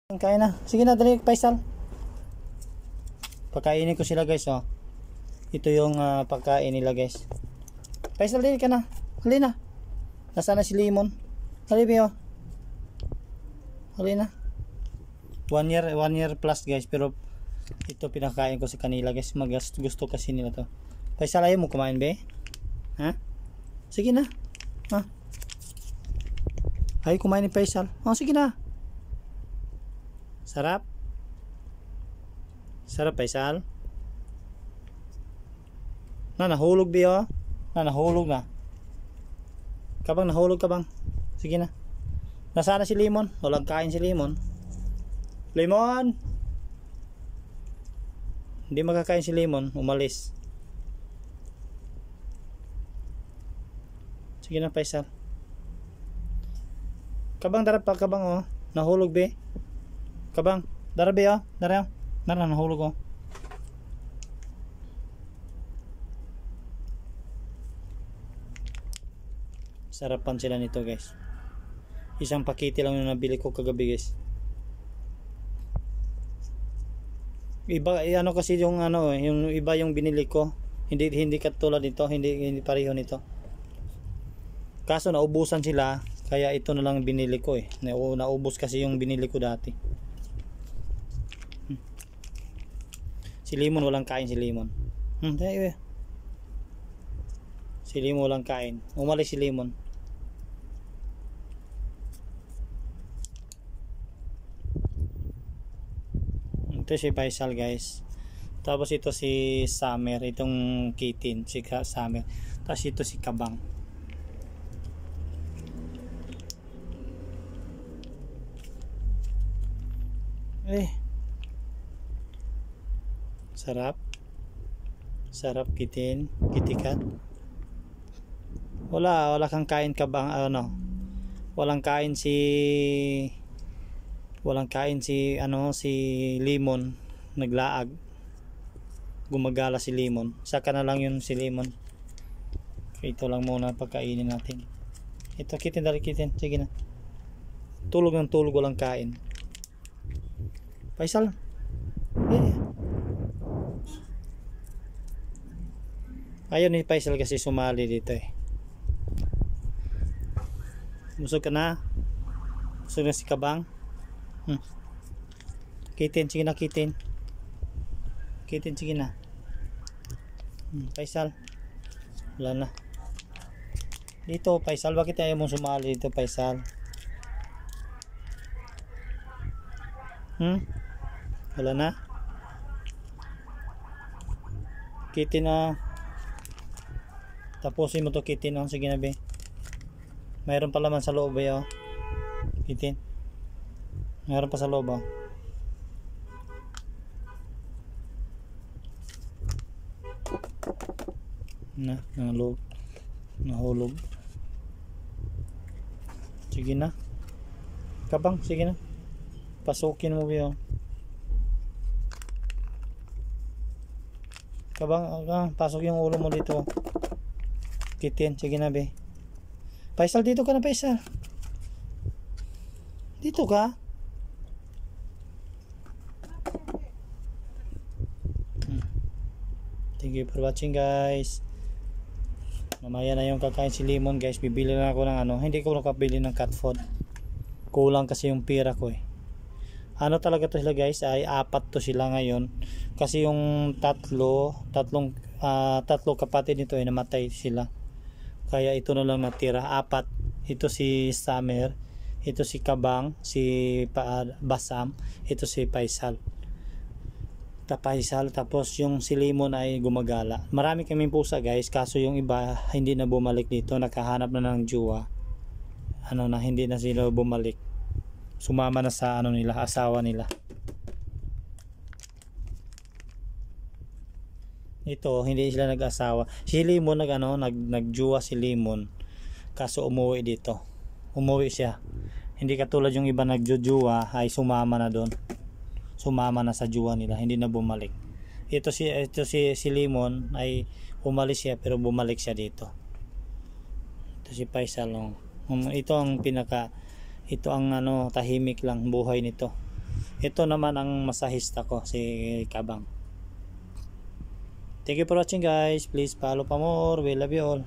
Kain na. Sige na, dali, Faisal. Pagkainin ko sila, guys, oh. Ito yung pagkain nila, guys. Faisal, dali ka na. Hali na. Nasaan na si Limon? Hali, Bio. Hali na. 1 year plus, guys. Pero ito pinakain ko sa kanila, guys. Gusto kasi nila to. Faisal, ayaw mo kumain, be? Ha? Sige na. Ha? Ayaw kumain ni Faisal. Oh, sige na. Sarap? Sarap, Faisal? Nahulog, Bio. Nahulog na. Kabang, nahulog ka bang? Sige na. Nasaan na si Limon? Walang kain si Limon. Limon! Hindi makakain si Limon. Umalis. Sige na, Faisal. Kabang, darap pa, kabang, oh. Nahulog, be. Kabang, darabi, oh. Darabi, nahulog, oh. Sarapan sila nito, guys. Isang pakete lang yung nabili ko kagabi, guys. Iba, ano kasi yung yung iba yung binili ko. Hindi katulad nito, hindi pareho nito. Kaso naubusan sila, kaya ito na lang binili ko, eh. Naubos kasi yung binili ko dati. Si Limon walang kain, si Limon. Si Limon walang kain. Umalis si Limon. Ito si Faisal, guys. Tapos ito si Summer, itong Kitin, si Summer. Tapos ito si Kabang. Sarap. Sarap, Kitin, Kitikat. Wala kang kain, Kabang, walang kain si si Limon. Naglaag, gumagala si Limon. Saka na lang yun si Limon. Ito lang muna pagkainin natin. Ito, Kitin, dali, Kitin. Sige na. Tulog ng tulog, walang kain. Faisal, ayaw ni Faisal kasi sumali dito, eh. Busog ka na? Busog na si Kabang? Kitin, sige na, Kitin. Kitin, sige na. Faisal, wala na. Dito, Faisal, bakit ayaw mong sumali dito, Faisal? Wala na. Kitin na. Tapusin mo to, Kitin, oh. Sige na, be. Mayroon pa laman sa loob, be, oh. Kitin. Mayroon pa sa loob, oh. Nahulog. Sige na. Kabang, sige na. Pasukin mo, be, oh. Kabang, pasok yung ulo mo dito, oh. Kitin, sige na, be. Faisal, dito ka na, Faisal. Dito ka. Thank you for watching, guys. Mamaya na yung kakain si Limon, guys. Bibili na ako ng hindi ko nakabili ng cat food. Kulang kasi yung pira ko, eh. Talaga to sila, guys, ay 4 to sila ngayon. Kasi yung tatlong kapatid nito ay namatay sila. Kaya ito na lang natira, 4. Ito si Summer, ito si Kabang, si Basam, ito si Faisal. Tapos yung si Limon ay gumagala. Marami kaming pusa, guys, kaso yung iba hindi na bumalik dito, nakahanap na ng jowa. Hindi na sila bumalik. Sumama na sa nila, asawa nila. Ito, hindi sila nag-asawa. Si Limon nagjowa si Limon. Kaso umuwi dito. Umuwi siya. Hindi katulad yung iba nagjojowa ay sumama na doon. Sumama na sa jowa nila, hindi na bumalik. Ito si Limon ay umalis siya pero bumalik siya dito. Ito si Faisal. Ito ang tahimik lang buhay nito. Ito naman ang masahista ko, si Kabang. Thank you for watching guys. Please follow pa more. We love you all.